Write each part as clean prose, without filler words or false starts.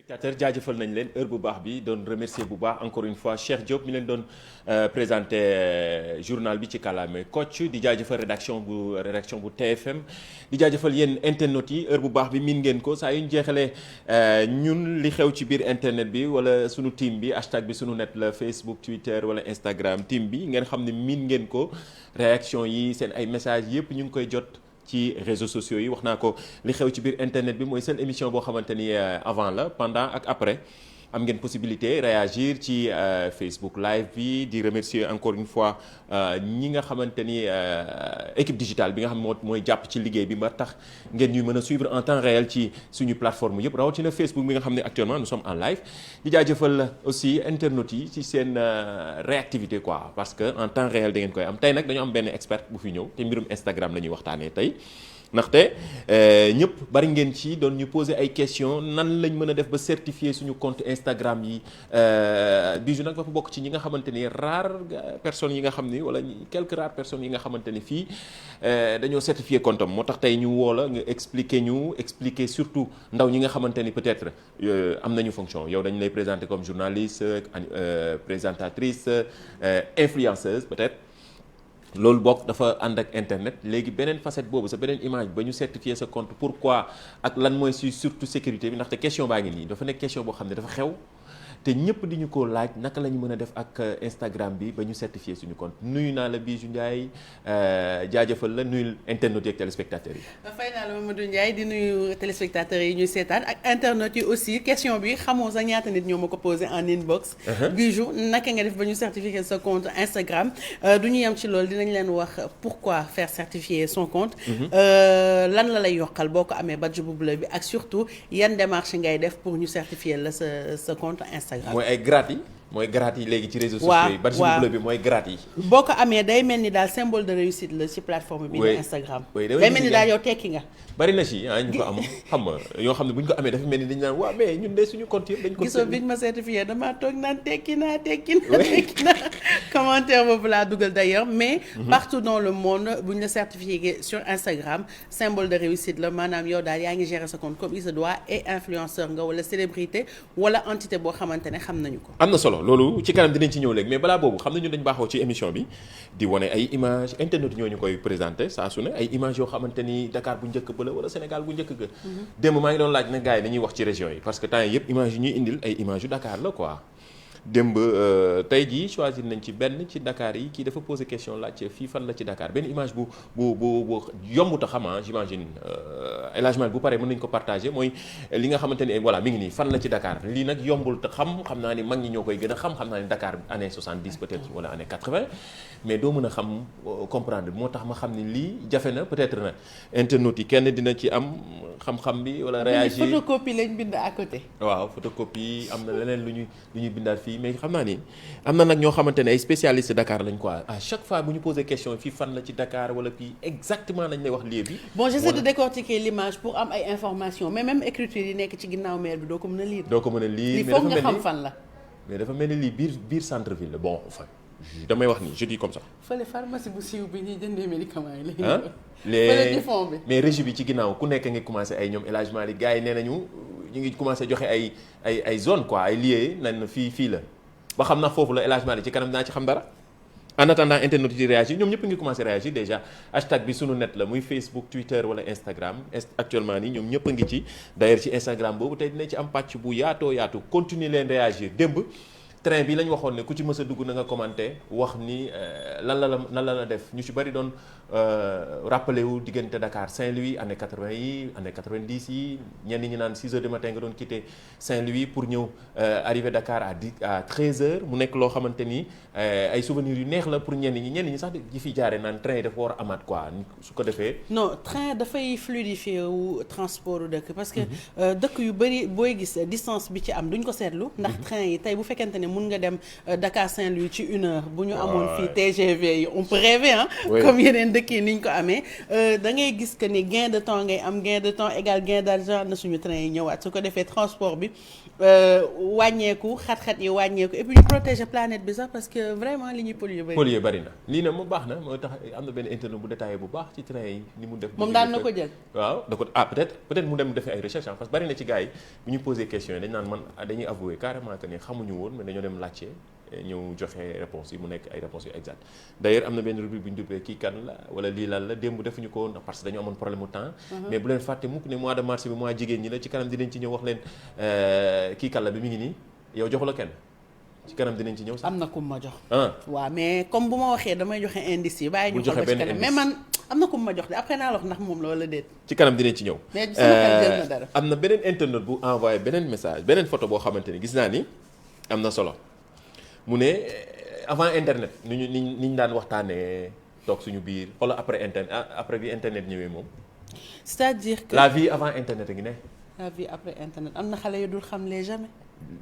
téléspectateurs jaajëfal nañ leen heure bu baax bi doon remercier bu baax encore une fois Cheikh Diop mi leen doon présenté journal bi ci kàllaame Kocc di jaajëfal rédaction bu TFM di jaajëfal yéen internautes yi heure bu baax bi miin ngeen ko saa yu ñu jeexalee ñun li xew ci biir internet bi wala sunu team bi hashtag bi sunu net la Facebook Twitter wala Instagram team bi ngeen xam ne miin ngeen ko réaction yi seen ay messages yëpp ñu ngi koy jot. ci réseaux sociaux yi wax naa ko li xew ci biir internet bi mooy seule émission boo xamante ni avant la pendant ak après am ngeen possibilité réagir ci Facebook live bi di remercier encore une fois ñi nga xamante ni équipe digitale bi nga xam mooy jàpp ci liggéey bi ba tax ngeen ñuy mën a suivre en temps réel ci suñu plateforme yëpp rawatina Facebook bi nga xam ne actuellement nous sommes en live di jaajëfal aussi internautes yi ci seen réactivité quoi parce que en temps réel da ngeen koy am tey nag dañu am benn expert bu fi ñëw te mbirum Instagram la ñuy waxtaanee tey ndaxte ñëpp bari ngeen ci doon ñu poser ay questions nan lañ mën a def ba certifier suñu compte Instagram yi Bijou nag dafa bokk ci ñi nga xamante ni rares personnes yi nga xam ni wala quelques rares personnes yi nga xamante ni fii dañoo certifier compte am moo tax tey ñu woo la nga expliquer surtout ndaw ñi nga xamante ni peut-être am nañu fonction yow dañu lay présenter comme journaliste présentatrice influenceuse peut-être. loolu bokk dafa ànd ak internet léegi beneen facette boobu sa beneen image ba ñu certifier sa compte pourquoi ak lan mooy surtout sécurité bi ndaxte question baa ngi nii dafa nekk question boo xam ne dafa xew te ñëpp di ñu ko laaj naka la ñu mën a def ak Instagram bi ba ñu certifier suñu compte nuyu naa la Bijou Ndiaye jaajëfal la nuyu internautes yi ak téléspectateurs yi. fay naa la Mamadou Ndiaye di nuyu téléspectateurs yi ñuy seetaan ak internautes yi aussi question bi xamoo sax ñaata nit ñoo ma ko posé en inbox. Bijou naka nga def ba ñu certifier sa compte Instagram du ñu yem ci loolu dinañ leen wax pourquoi faire certifier son compte. lan la lay yokkal boo ko amee badge bu bleu bi ak surtout yan démarche ngay def pour ñu certifier la sa compte Instagram. mooy ay gratte yi léegi ci réseaux sociaux yi. badge bu bleu bi mooy gratte yi. boo ko amee day mel ni daal symbole de réussite la ci plateforme bi. di Instagram day mel ni daal yow tekki nga. bari na ci ñu ko am xam nga yoo xam ne bu ñu ko amee dafa mel ni dañu naan waaw mais ñun de suñu compte yëpp dañ ko. gisoo biñ ma certifié damaa toog naan tekki naa commentaire boobu laa dugal d'ailleurs mais. partout dans le monde bu ñu la certifié sur Instagram symbole de réussite la maanaam yow daal yaa ngi gérer sa compte comme il se doit et influenceur nga wala célébrité wala entité boo xamante ne xam nañu ko. am na solo loolu ci kanam dinañ ci ñëw léegi mais balaa boobu xam nañu dañ baaxoo ci émission bi di wane ay images internet ñoo ñu koy présenté saa su ne ay images yoo xamante ni Dakar bu njëkk ba la wala Sénégal bu njëkk ga. démb maa ngi doon laaj na gars yi dañuy wax ci région yi parce que temps yëpp images yi ñuy indil ay images yu Dakar la quoi. démb tey jii choisir nañ ci benn ci Dakar yi kii dafa poser question laaj fii fan la ci Dakar benn image bu yombut a xam j'imagine élagement bu paree mën nañ ko partager mooy li nga xamante ni voilà mi ngi nii fan la ci Dakar lii nag yombul te xam naa ni mag ñi ñoo koy gën a xam naa ni Dakar année 70 peut-être wala année 80 mais doo mën a xam comprendre moo tax ma xam ni lii jafe na peut-être na internautes yi kenn dina ci am xam-xam bi wala réagir photocopie lañ bind à côté. waaw photocopie am na leneen lu ñuy bindaat fii mais xam naa ni am na nag ñoo xamante ne ay spécialistes Dakar lañ quoi à chaque fois bu ñu poser question fii fan la ci Dakar wala fii exactement lañ lay wax lieu bi. bon j'essaie de décortiquer l'image pour am ay informations mais même écriture yi nekk ci ginnaaw maire bi doo ko mën a lire. mais foog nga xam fan la. mais dafa mel ni lii biir centre ville la bon enfin damay wax ni je dis comme ça. fële pharmacie bu siiw bi ñuy jëndee médicaments yi. les fond bi. mais régie bi ci ginnaaw ku nekk ngi commencé ay ñoom élagement li gars yi nee nañu ñu ngi commencé joxe ay zone quoi ay lieux nañ fii la ba xam na foofu la élagement li ci kanam naa ci xam dara en attendant internet yi réagir ñoom ñëpp ngi commencé réagir déjà hashtag bi sunu net la muy Facebook Twitter wala Instagram actuellement nii ñoom ñëpp a ngi ci d'ailleurs ci Instagram boobu tey dina ci am pàcc bu yaatoo yaatu continuer leen réagir démb train bi lañ waxoon ne ku ci mës a dugg na nga commenté wax ni lan la def ñu ci bari doon rappelé wu diggante Dakar Saint-Louis année 80 yi année 90 yi ñenn ñi naan 6 heures du matin nga doon quitté Saint-Louis pour ñëw arrivé Dakar à 13 heures mu nekk loo xamante ni ay souvenirs yu neex la pour ñenn ñi sax di fi jaaree naan train yi dafa war a amaat quoi su ko defee. non train dafay fluidifier wu transport dëkk parce que dëkk yu bari booy gis distance bi ci am duñ ko seetlu. ndax train yi tey bu fekkente ne mun nga dem Dakar Saint-Louis ci 1 heure bu ñu amoon fii TGV yi on peut rêver comme yeneen dëkk yi ni ñu ko amee da ngay gis que ni gain de temps ngay am gain de temps égal gain d'argent na suñu train yi ñëwaat su ko defee transport bi wàññeeku xat-xat yi wàññeeku et puis ñu protéger planète bi sax parce que vraiment li ñuy polluer bari na lii nag mu baax na moo tax am na benn internet bu détaillé bu baax ci train yi ni mu def moom daan na ko jël waaw da ko peut-être mu dem defee ay recherche parce que bari na ci gars yi bu ñu posé question yi dañ naan man dañuy avouer carrément que ni xamuñu woon mais dañoo dem laajte ñëw joxe réponse yi mu nekk ay réponses yu exact d'ailleurs am na benn rubrique bu ñu duppee kii kan la wala lii lan la démb defuñu ko woon parce que dañu amoon problème mu temps mais bu leen fàtte mukk ne mois de mars bi mois jigéen ñi la ci kanam dinañ ci ñëw wax leen kii kan la bi mi ngi nii yow joxu la kenn ci kanam dinañ ci ñëw sax am na ku ma jox waaw mais comme bu ma waxee damay joxe indice yi bàyyi ñu ko ba ci kanam mais man am na ku ma jox de après naa la wax ndax moom la wala déet ci kanam dinañ ci ñëw mais sama xel jël na dara am na beneen internet bu envoyé beneen message beneen photo boo xamante ni gis naa ni am na solo mu ne avant internet ni ñu daan waxtaanee toog suñu biir xoolal après bi internet ñëwee moom. c'est-à-dire que la vie avant internet a ngi ne. la vie après internet am na xale yu dul xam les jamais.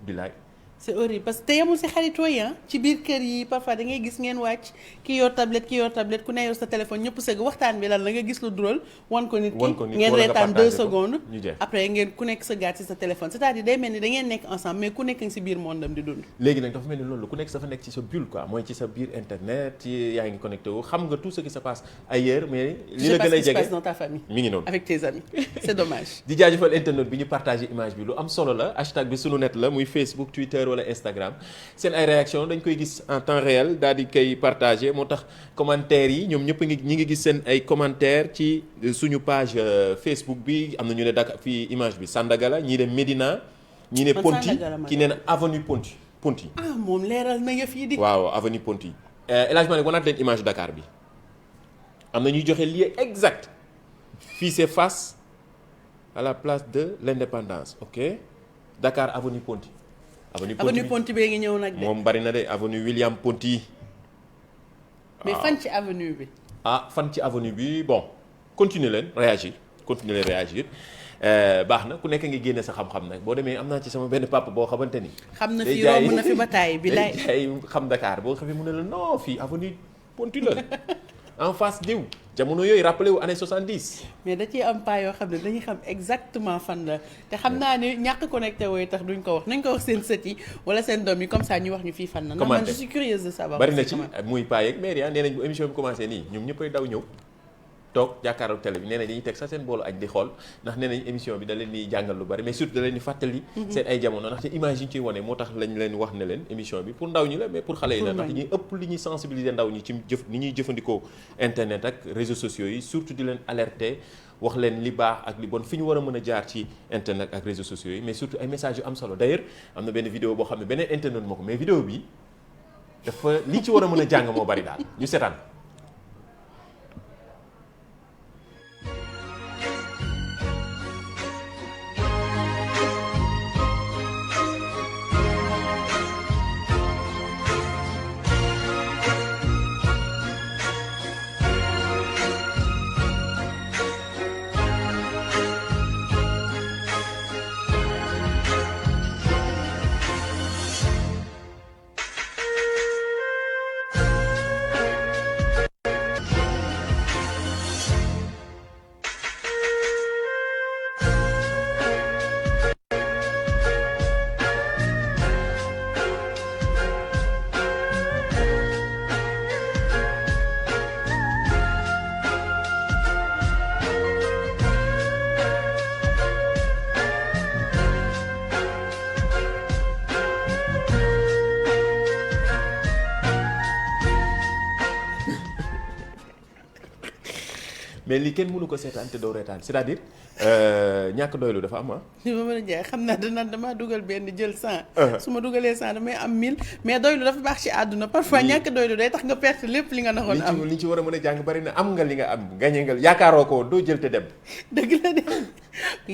bilaay. c'est horrible parce que te yemul si xaritoo yi ci biir kër yi parfois da ngay gis ngeen wàcc ki yor tablette ku ne yor sa téléphone ñëpp sëgg waxtaan bi lan la nga gis lu drôle wan ko nit ki ngeen reetaan 2 secondes après ngeen ku nekk sëggaat si sa téléphone c'est-à-dire day mel ni da ngeen nekk ensemble mais ku nekk ngi si biir monde am di dund. léegi nag dafa mel ni loolu ku nekk dafa nekk ci sa bulle quoi mooy ci sa biir internet yaa ngi connecté wu xam nga tout ce qui se passe ailleurs mais li la gën a jege je sais pas ce qui se passe dans ta famille. mi ngi noonu avec tes amis c'est dommage. di jaajëfal internet bi ñu partagé image bi lu am solo la hashtag bi sunu net la muy Facebook Twitter wala Instagram seen ay réaction dañ koy gis en temps réel daal di koy partagé moo tax commentaires yi ñoom ñëpp ñi ngi gis seen ay commentaires ci suñu page Facebook bi am na ñu ne Dakar fii image bi Sandaga la ñii ne Médina ñii ne Ponty ki nee na avenue Ponty ah moom leeral na yëf yi di waaw avenue Ponty El Hadj Malick wanaat leen image Dakar bi am na ñuy joxe lieu exact fii c'est face à la place de l'Indépendance ok Dakar avenue Ponty avenue Ponty bee ngi ñëw nag de moom bari na de avenue William Ponty mais fan ci avenue bi fan ci avenue bi bon continuer leen réagir baax na ku nekk ngi génne sa xam-xam nag boo demee am naa ci sama benn papa boo xamante ni xam na fi romb na fi bataay bi lay jaay xam Dakar boo xamee mu ne la non fii avenue Ponty la en face diw jamono yooyu rappelé wu année 70. mais da ciy am pas yoo xam ne dañuy xam exactement fan la te xam naa ne ñàkk connecté wooyu tax duñ ko wax nañ ko wax seen sët yi wala seen doom yi comme ça ñu wax ñu fii fan la. comment man je suis curieuse de savoir. bari na ci muy paa yeeg mère ya nee nañ bu émission bi commencé nii ñoom ñëppay daw ñëw toog jàkkaarloog télé bi nee nañ dañuy teg sax seen boolu añ di xool ndax nee nañ émission bi da leen di jàngal lu bari mais surtout da leen di fàttali seen ay jamono ndaxte image yi ñu ciy wane moo tax lañ leen wax ne leen émission bi pour ndaw ñi la mais pour xale yi la ndax ñuy ëpp li ñuy sensibiliser ndaw ñi ci ni ñuy jëfandikoo internet ak réseaux sociaux yi surtout di leen alerter wax leen li baax ak li bon fi ñu war a mën a jaar ci internet ak réseaux sociaux yi mais surtout ay messages yu am solo d'ailleurs am na benn vidéo boo xam ne beneen internet moo ko mais vidéo bi dafa li ci war a mën a jàng moo bari daal ñu seetaan. mais lii kenn mënu ko seetaan te doo reetaan c'est-à-dire ñàkk doylu dafa am li ma mën a jaay xam naa damaa dugal benn jël 100. su ma dugalee 100 damay am 1000 mais doylu dafa baax ci àdduna parfois ñàkk doylu day tax nga perte lépp li nga naxoon am. li ci war a mën a jàng bari na am nga li nga am gañe nga yaakaaroo ko doo jël te dem. dëgg la de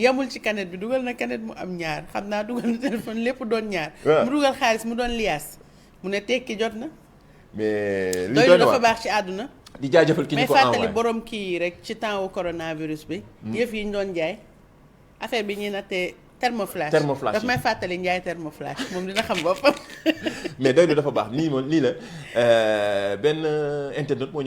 yamul ci canette bi dugal na canette mu am ñaar xam naa dugal na téléphone lépp doon ñaar. mu dugal xaalis mu doon liaas mu ne tekki jot na. mais li doylu dafa baax ci àdduna. di jaajëfal ki ñu ko envoyé mais fàttali borom kii rek ci temps wu coronavirus bi. yëf yi ñu doon jaay affaire bi ñuy nattee thermoflash daf may fàttali Ndiaye thermoflash moom dina xam boppam. mais doylu dafa baax lii la benn internet moo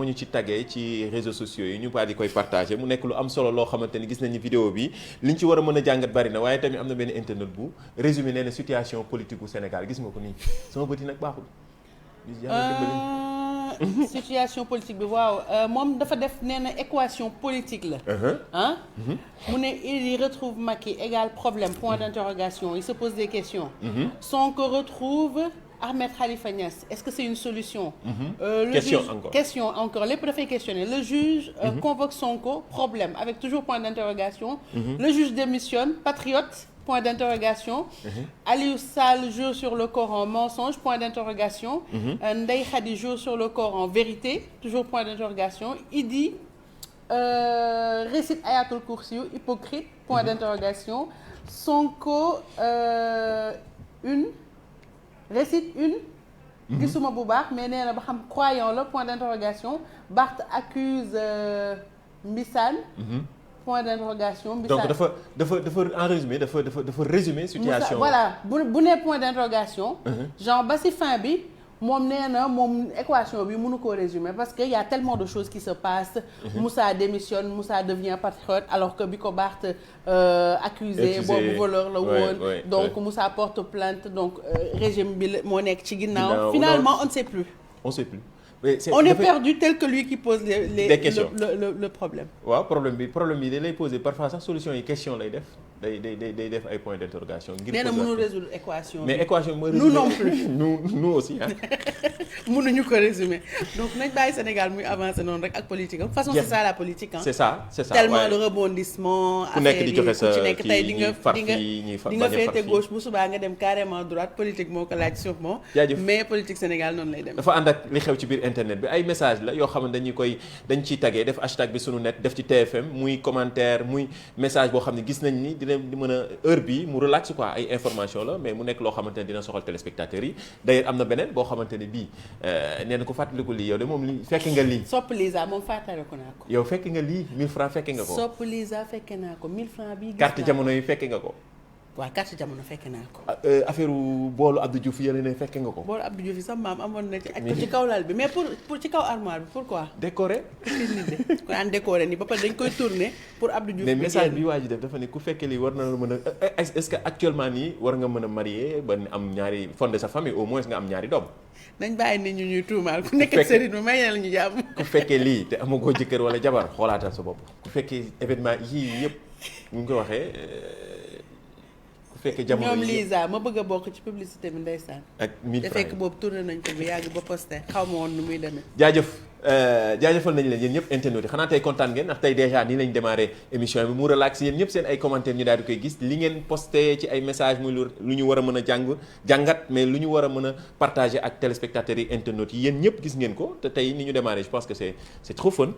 ñu ci taggee ci réseaux sociaux yi ñu di koy partagé mu nekk lu am solo loo xamante ni gis nañu vidéo bi liñ ci war a mën a jàngat bari na waaye tamit am na benn internet bu résumé nee na situation politique bu Sénégal gis nga ko nii sama bët yi nag baaxul. situation politique bi waaw moom dafa def nee na équation politique la. mu ne il retrouve Macky égal problème point d'interrogation il se pose des questions. Sonko retrouve Ahmed Khalifa Niass est-ce que c'est une solution. Question encore lépp dafay questionner le juge convoque Sonko problème avec toujours point d'interrogation. Le juge démissionne patriote. Point d'interrogation. Aliou Sall jure sur le Coran mensonge point d'interrogation. Ndeye Khady jure sur le Coran vérité toujours point d'interrogation. Idi récite Ayatul Kursi hypocrite point d'interrogation. Sonko récite une. gisuma bu baax mais nee na ba xam croyant la point d'interrogation. Barth accuse Mbissane. Point d'interrogation. donc dafa en résumé dafa résumer situation. voilà bu nee point d'interrogation. genre ba ci fin bi moom nee na moom équation bi mënu koo résumer parce que y a tellement de choses qui se passent. Moussa démissionne Moussa devient patriote alors que bi ko Barth accusé boobu voleur la woon. donc Moussa porte plainte donc régime bi moo nekk ci ginnaaw. finalement on ne sait plus. On est perdu tel que lui qui pose les questions. Le problème. waaw problème bi da lay poser parfois sax solution yi question lay def day def ay points d'interrogation. ngir nee na mënul résoudre équation bi. mais équation bi mooy nous non plus nous aussi ah. mënuñu ko résumer donc nañ bàyyi Sénégal muy avancer noonu rek ak politique am. de toute façon c'est ça la politique ah. c'est ça tellement de rebondissement. ku nekk di joxe sa ku ci nekk tey di nga féete fii gauche bu subaa nga dem carrément droite politique moo ko laaj sûrement. mais politique Sénégal noonu lay dem. dafa ànd ak li xew ci biir internet bi ay message la yoo xam ne dañ ciy taggee def hashtag bi sunu net def ci TFM muy commentaire muy message boo xam ne gis nañ ni dina mën a heure bi mu relax quoi ay information la mais mu nekk loo xamante ne dina soxal téléspectateurs yi d'ailleurs am na beneen boo xamante ne bii nee na ko fàttaliku lii yow de moom li fekk nga lii. Sopp Lisa moom fàttaliku naa ko. yow fekk nga lii 1000 francs fekke nga ko. Sopp Lisa fekke naa ko 1000 francs bii. carte jamono yi fekke nga ko. waaw carte jamono fekke naa ko. affaire boolu Abdou Diouf yële ne fekke nga ko. boolu Abdou Diouf yi sax maam amoon na ci ak ko ci kaw lal bi mais pour ci kaw armoire bi pourquoi. décoré. ku daan décoré nii ba pare dañ koy tourner pour Abdou Diouf. mais message bi waa ji def dafa ne ku fekkee lii war na la mën a est-ce que actuellement nii war nga mën a marier ba am ñaari fonder sa famille au moins nga am ñaari doom. nañ bàyyi nit ñuy tuumaal ku nekk ak sëriñ bi may na la ñu jàmm. ku fekkee lii te amagoo jëkkër wala jabar xoolaatal sa bopp ku fekkee événement yii yëpp ñu ngi ko waxee. ñoom Lisa ma bëgg a bokk ci publicité bi ndeysaan. ak 1000 francs te fekk boobu tourné nañ ko bu yàgg ba posté xaw ma woon nu muy demee. jaajëfal nañu leen yéen ñëpp internautes yi xanaa tey kontaan ngeen ndax tey déjà nii lañ démarré émission bi mu relax yéen ñëpp seen ay commentaires ñu daal di koy gis li ngeen posté ci ay messages muy lu ñu war a mën a jàngat mais lu ñu war a mën a partager ak téléspectateurs yi internautes yi yéen ñëpp gis ngeen ko te tey ni ñu démarré je pense que c'est trop fun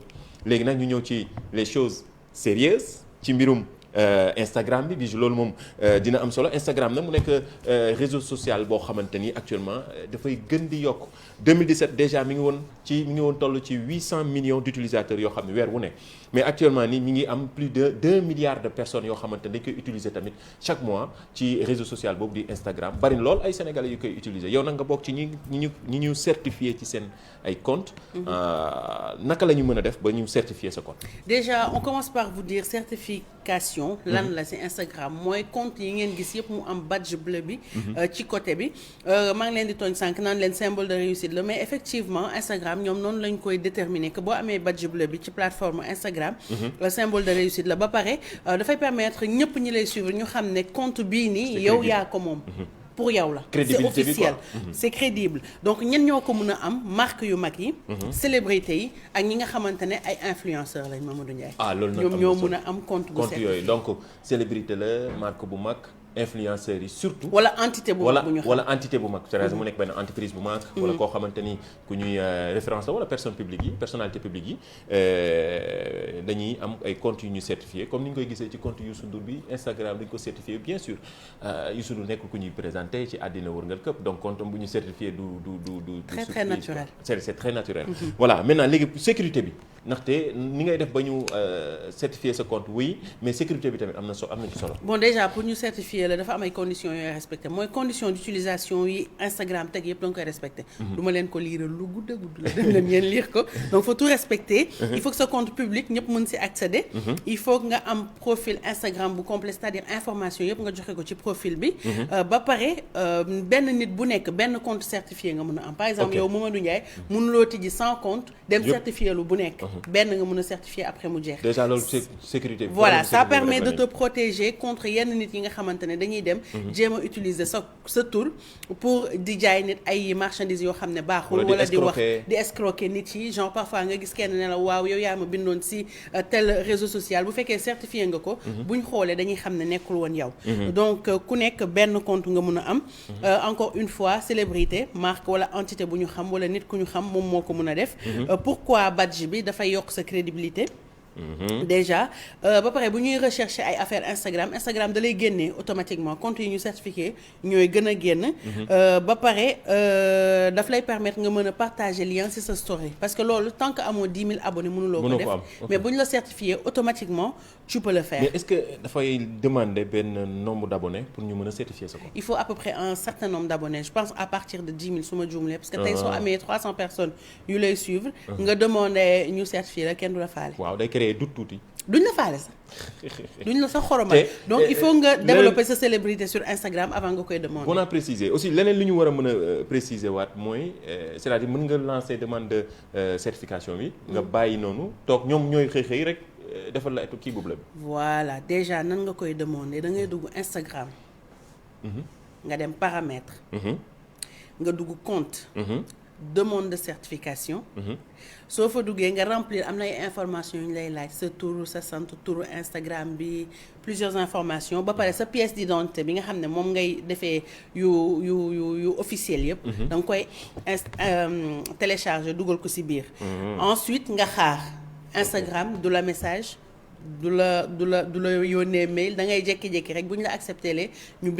léegi nag ñu ñëw ci les choses sérieuses ci mbirum Instagram bi loolu moom dina am solo Instagram nag mu nekk réseau social boo xamante ni actuellement dafay gën di yokk 2017 déjà mi ngi woon toll ci 800 millions d'utilisateurs yoo xam ne weer wu ne mais actuellement nii mi ngi am plus de 2 milliards de personnes yoo xamante ne dañ koy utiliser tamit chaque mois ci réseau social boobu di Instagram bari lool ay sénégalais yu koy utiliser yow nag nga bokk ci ñi ñu certifié ci seen ay compte naka la ñu mën a def ba ñu certifier sa compte. déjà on commence par vous dire certification. lan la ci Instagram mooy compte yi ngeen gis yëpp mu am badge bleu bi. ci côté bi maa ngi leen di tooñ sànq naan leen symbole de réussite la mais effectivement Instagram ñoom noonu lañ koy déterminer que boo amee badge bleu bi ci plateforme Instagram. symbole de réussite la ba pare dafay permettre ñëpp ñi lay suivre ñu xam ne compte bii nii yow yaa ko moom. pour yow la c'est officiel c'est crédible donc ñen ñoo ko mën a am marque yu mag yi célébrité yi ak ñi nga xamante ne ay influenceurs lañ Mamadou Ndiaye loolu nag ñoom ñoo mën a am compte yooyu donc célébrité la marque bu mag influenceurs yi surtout. wala entité bu mag bu ñu xam wala entité bu mag. c'est mu nekk benn entreprise bu mag. wala koo xamante ni ku ñuy référence la wala personne publique yi personnalité publique yi dañuy am ay comptes yu ñu certifié comme ni ñu koy gisee ci compte Youssou Ndour bi Instagram dañu ko certifié bien sûr Youssou Ndour nekkul ku ñuy présenté ci àddina wërngal këpp donc compte bu ñu certifié du très naturel. c'est très naturel. Voilà maintenant léegi sécurité bi ndaxte ni ngay def ba ñu certifier sa compte oui mais sécurité bi tamit am na ci solo. bon déjà pour ñu certifier la dafa am ay conditions yooyu respecté mooy condition d'utilisation yi Instagram teg yëpp da nga koy respecté. du ma leen ko liiral lu gudd a gudd la dem leen ngeen lire ko donc faut tout respecter. il faut que sa compte public ñëpp mën si accéder. il faut que nga am profil Instagram bu complet c'est-à-dire information yëpp nga joxe ko ci profil bi. ba pare benn nit bu nekk benn compte certifié nga mën a am par exemple yow Mamadou Ndiaye mënuloo tijji 100 comptes dem certifié lu bu nekk. benn nga mën a certifié après mu jeex. déjà loolu sécurité. voilà ça permet de te protéger contre yenn nit yi nga xamante ne dañuy dem. jéem a utiliser sa tur pour di jaay nit ay marchandises yoo xam ne baaxul. wala di wax di escroquer nit yi genre parfois nga gis kenn ne la waaw yow yaa ma bindoon si tel réseau social bu fekkee certifié nga ko. buñ xoolee dañuy xam ne nekkul woon yow. donc ku nekk benn compte nga mën a am. encore une fois célébrité marque wala entité bu ñu xam wala nit ku ñu xam moom moo ko mën a def. pourquoi badge bi dafay yokk sa crédibilité. déjà ba pare bu ñuy rechercher ay affaires Instagram da lay génnee automatiquement compte yi ñu certifié ñooy gën a génn. ba pare daf lay permettre nga mën a partager lien ci sa story parce que loolu tant que amoo 10 000 abonnés mënuloo ko def mais bu ñu la certifié automatiquement tu peux le faire. mais est-ce que dafay demander benn nombre d'abonnés pour ñu mën a certifier sa compte. il faut à peu près un certain nombre d'abonnés je pense à partir de 10 000 su ma juumlee parce que tey soo amee 300 personnes yu lay suivre. nga demander ñu certifier la kenn du la faale. waaw day créer doute tuuti. duñ la faale sax duñ la sax xoromal donc il faut nga développer sa célébrité sur Instagram avant nga koy demander. on a précisé aussi leneen li ñu war a mën a préciser waat mooy c'est-à-dire mën nga lancer demande de certification bi. nga bàyyi noonu toog ñoom ñooy xëy rek defal la kii boobu la. voilà déjà nan nga koy demander da ngay dugg Instagram. nga dem paramètres. nga dugg compte. demande de certification. soo fa duggee nga remplir am na ay informations yu ñu lay laaj sa turu sa sant turu Instagram bi plusieurs informations ba pare sa pièce d'identité bi nga xam ne moom ngay defee yu officiel yëpp. da nga koy télécharger dugal ko ci biir. ensuite nga xaar Instagram du la message. du la yónnee mail da ngay jékki-jékki rek bu ñu la accepté lee ñu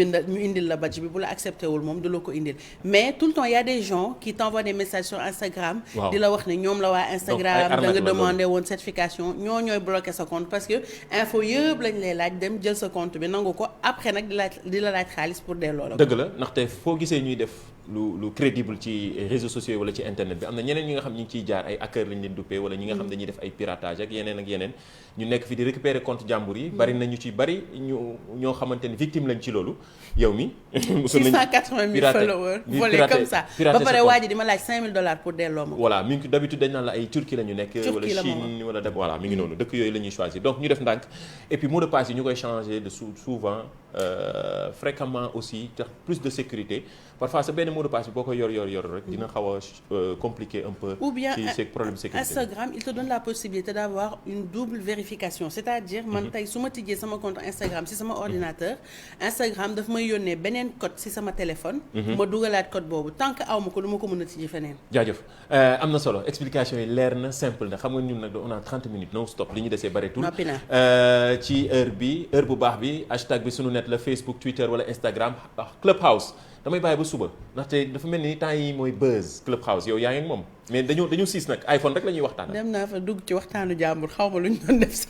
indil la badge bi bu la accepté wul moom du la ko indil mais tout le temps il y a des gens qui t'envoient des messages sur Instagram. di la wax ne ñoom la waa Instagram da nga demandé woon certification ñooy bloqué sa compte parce que info yëpp lañ lay laaj dem jël sa compte bi nangu ko après nag di la laaj xaalis pour delloo la ko. dëgg la ndaxte foo gisee ñuy def lu crédible ci réseaux sociaux wala ci internet bi am na ñeneen ñi nga xam ñi ngi ciy jaar ay hackers lañ leen duppee wala ñi nga xam dañuy def ay piratage ak yeneen ñu nekk fi di récupérer compte jàmbur yi bari nañu ci bari ñoo xamante ni victime lañ ci loolu yow mi 680 000 followers volé comme ça ba pare waa ji di ma laaj $5,000 pour delloo ma. voilà mi ngi d'habitude dañ naan la ay Turquie la ñu nekk wala Chine wala def voilà mi ngi noonu dëkk yooyu la ñuy choisir donc ñu def ndànk et puis mot de passe yi ñu koy changer de souvent fréquemment aussi tax plus de sécurité parfois sa benn mot de passe bi boo ko yor rek dina xaw a compliquer un peu. ou bien ci problème de sécurité. Instagram il te donne la possibilité d'avoir une double vérification c'est-à-dire man tey su ma tijjee sama compte Instagram si sama ordinateur Instagram daf may yónnee beneen code si sama téléphone. ma dugalaat code boobu tant que aw ma ko du ma ko mën a tijji feneen. jaajëf am na solo explication yi leer na simple na xam nga ñun nag on a 30 minutes non stop li ñu desee bareetul. noppi naa ci heure bu baax bi hashtag bi sunu net la Facebook Twitter wala Instagram Clubhouse. damay bàyyi ba suba ndaxte dafa mel ni temps yi mooy buzz Clubhouse yow yaa ngi moom mais dañu siis nag iPhone rek la ñuy waxtaan. dem naa fa dugg ci waxtaanu jàmbur xaw ma lu ñu doon def sax.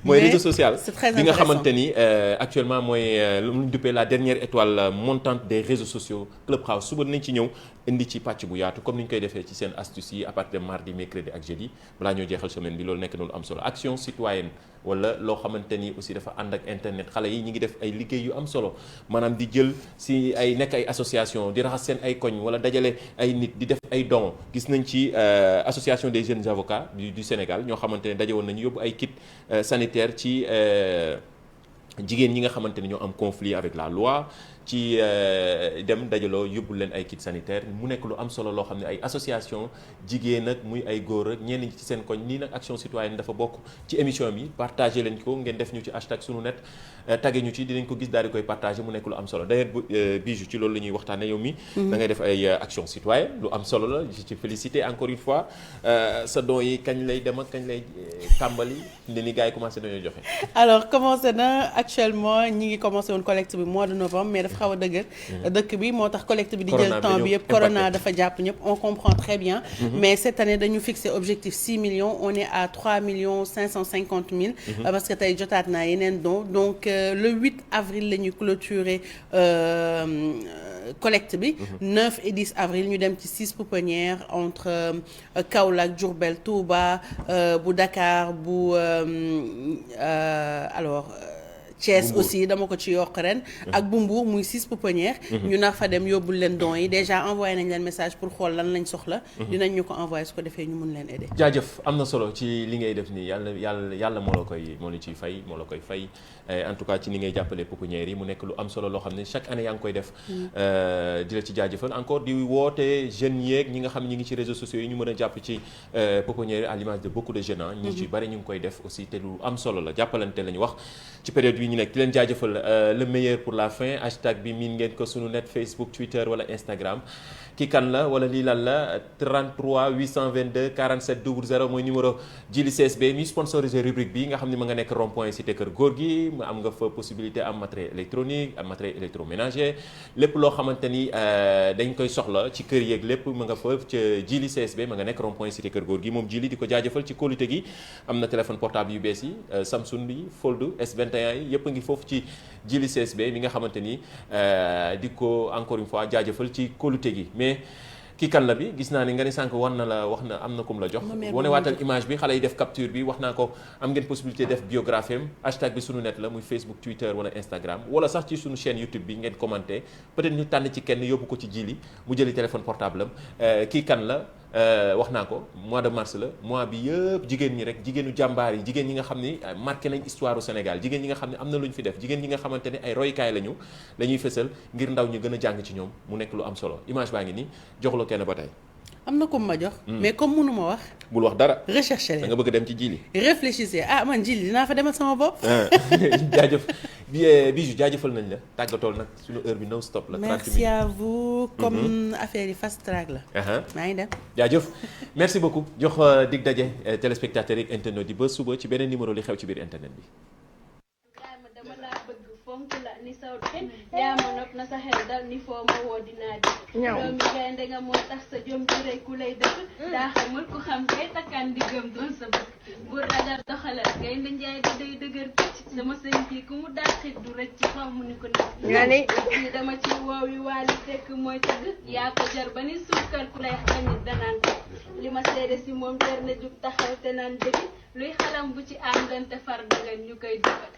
mooy réseau social c'est très bi nga xamante ni actuellement mooy lu ñu duppee la dernière étoile montante des réseaux sociaux Clubhouse suba nañ ci ñëw indi ci pàcc bu yaatu comme ni ñu koy defee ci seen astuces yi à partir de mardi mercredi ak jeudi balaa ñoo jeexal semaine bi loolu nekk noonu am solo action citoyenne wala loo xamante ni aussi dafa ànd ak internet xale yi ñi ngi def ay liggéey yu am solo maanaam di jël si ay nekk ay association di raxas seen ay koñ wala dajale ay nit di def ay dons gis nañ ci association des jeunes avocats du Sénégal ñoo xamante ne daje woon nañu yóbbu ay kit sanitaire ci jigéen ñi nga xamante ne ñoo am conflit avec la loi ci dem dajaloo yóbbu leen ay kit sanitaire mu nekk lu am solo loo xam ne ay association jigéen ak muy ay góor ak ñenn ñi ci seen koñ nii nag action citoyenne dafa bokk ci émission bi partagé leen ko ngeen def ñu ci hashtag sunu net tagge ñu ci dinañ ko gis daal di koy partagé mu nekk lu am solo d'ailleurs Bijou ci loolu la ñuy waxtaane yow mi da ngay def ay action citoyenne lu am solo la ci félicité encore une fois sa don yi kañ lay dem ak kañ lay tàmbali ni gars yi commencé dañoo joxe. alors commencé na actuellement ñi ngi commencé woon collecte bi mois de novembre mais dafa fi xaw a dëgër dëkk bi moo tax collecte bi di jël temps bi yëpp corona dafa jàpp ñëpp on comprend très bien mais cette année dañu fixé objectif 6 millions on est à 3 millions 550 000 parce que tey jotaat naa yeneen don donc le 8 avril la ñu clôturer collecte bi 9 et 10 avril ñu dem ci 6 pouponnières entre Kaolack Diourbel Touba bu Dakar bu alors Thiès aussi dama ko ci yokk ren ak bu Mbour muy 6 pouponnières ñu nar fa dem yóbbul leen dons yi déjà envoyé nañ leen message pour xool lan lañ soxla dinañ ñu ko envoyé su ko defee ñu mun leen aider. jaajëf am na solo ci li ngay def nii yàlla moo la ciy fay moo la koy fay en tout cas ci ni ngay jàppale pouponnières yi mu nekk lu am solo loo xam ne chaque année yaa ngi koy def di la ci jaajëfal encore di woote jeunes yeeg ñi nga xam ne ñi ngi ci réseaux sociaux yi ñu mën a jàpp ci pouponnières yi à l'image de beaucoup de jeunes ñi ci bari ñu ngi koy def aussi te lu am solo la jàppalante la ñu wax ci période bi ñu nekk di leen jaajëfal le meilleur pour la fin hashtag bi miin ngeen ko sunu net Facebook Twitter wala Instagram ki kan la wala lii lan la 33 822 47 00 mooy numéro Djily CSB mi sponsorisé rubrique bi nga xam ne ma nga nekk rond point cité kër góor gi am nga fa possibilité am matériel électronique am matériel électroménager lépp loo xamante ni dañ koy soxla ci kër yeeg lépp ma nga fa ca Djily CSB ma nga nekk rond point cité kër góor gi moom Djily di ko jaajëfal ci kóolute gi am na téléphone portable yu bees yi Samsung yi Fold S21 yi yëpp a ngi foofu ci Djily CSB mi nga xamante ni di ko encore une fois jaajëfal ci kóolute gi mais kii kan la bi gis naa ni nga ni sànq wax na am na kum la jox wane waatal image bi xale yi def capture bi wax naa ko am ngeen possibilité def biographie am hashtag bi sunu net la muy Facebook Twitter wala Instagram wala sax ci sunu chaîne YouTube bi ngeen commenté peut-être ñu tànn ci kenn yóbbu ko ci Djily mu jëli téléphone portable am kii kan la wax naa ko mois de mars la mois bi yëpp jigéen ñi rek jigéenu jàmbaar yi jigéen ñi nga xam ni marqué nañ histoire au Sénégal jigéen ñi nga xam ne am na lu ñu fi def jigéen ñi nga xamante ne ay roykaay lañu la ñuy fësal ngir ndaw ñu gën a jàng ci ñoom mu nekk lu am solo image baa ngi nii joxloo kenn ba tey. am na ko ma jox. mais comme mënu ma wax. bul wax dara. recherché leen da nga bëgg dem ci Djily. réfléchissez man Djily dinaa fa demal sama bopp. jaajëf Bijou jaajëfal nañ la tàggatool nag suñu heure bi no stop la. 30 minutes merci à vous. comme affaire yi fast track la. maa ngi dem. jaajëf merci beaucoup jox dig daje téléspectateurs yi internet yi ba suba ci beneen numéro li xew ci biir internet bi. ni saw doxin yaa ma nopp na sa xel dal ni foo ma woo dinaa di doomi gaynde nga moo tax sa jom ji rëy ku lay dëkk daa xamul ku xam kay takkaan di gëm doon sa bëgg bu ragal doxalal gaynde njaay di day dëgër këcc sama sëñ kii ku mu dàqit du rëcc xaw mu ni ko nekk kii dama ci woowi waali fekk mooy tëgg yaa ko jar ba ni suukar ku lay xañit danaan ko li ma seede si moom jar na jug taxaw te naan dëgg luy xalam bu ci àndante far dagan ñu koy dugal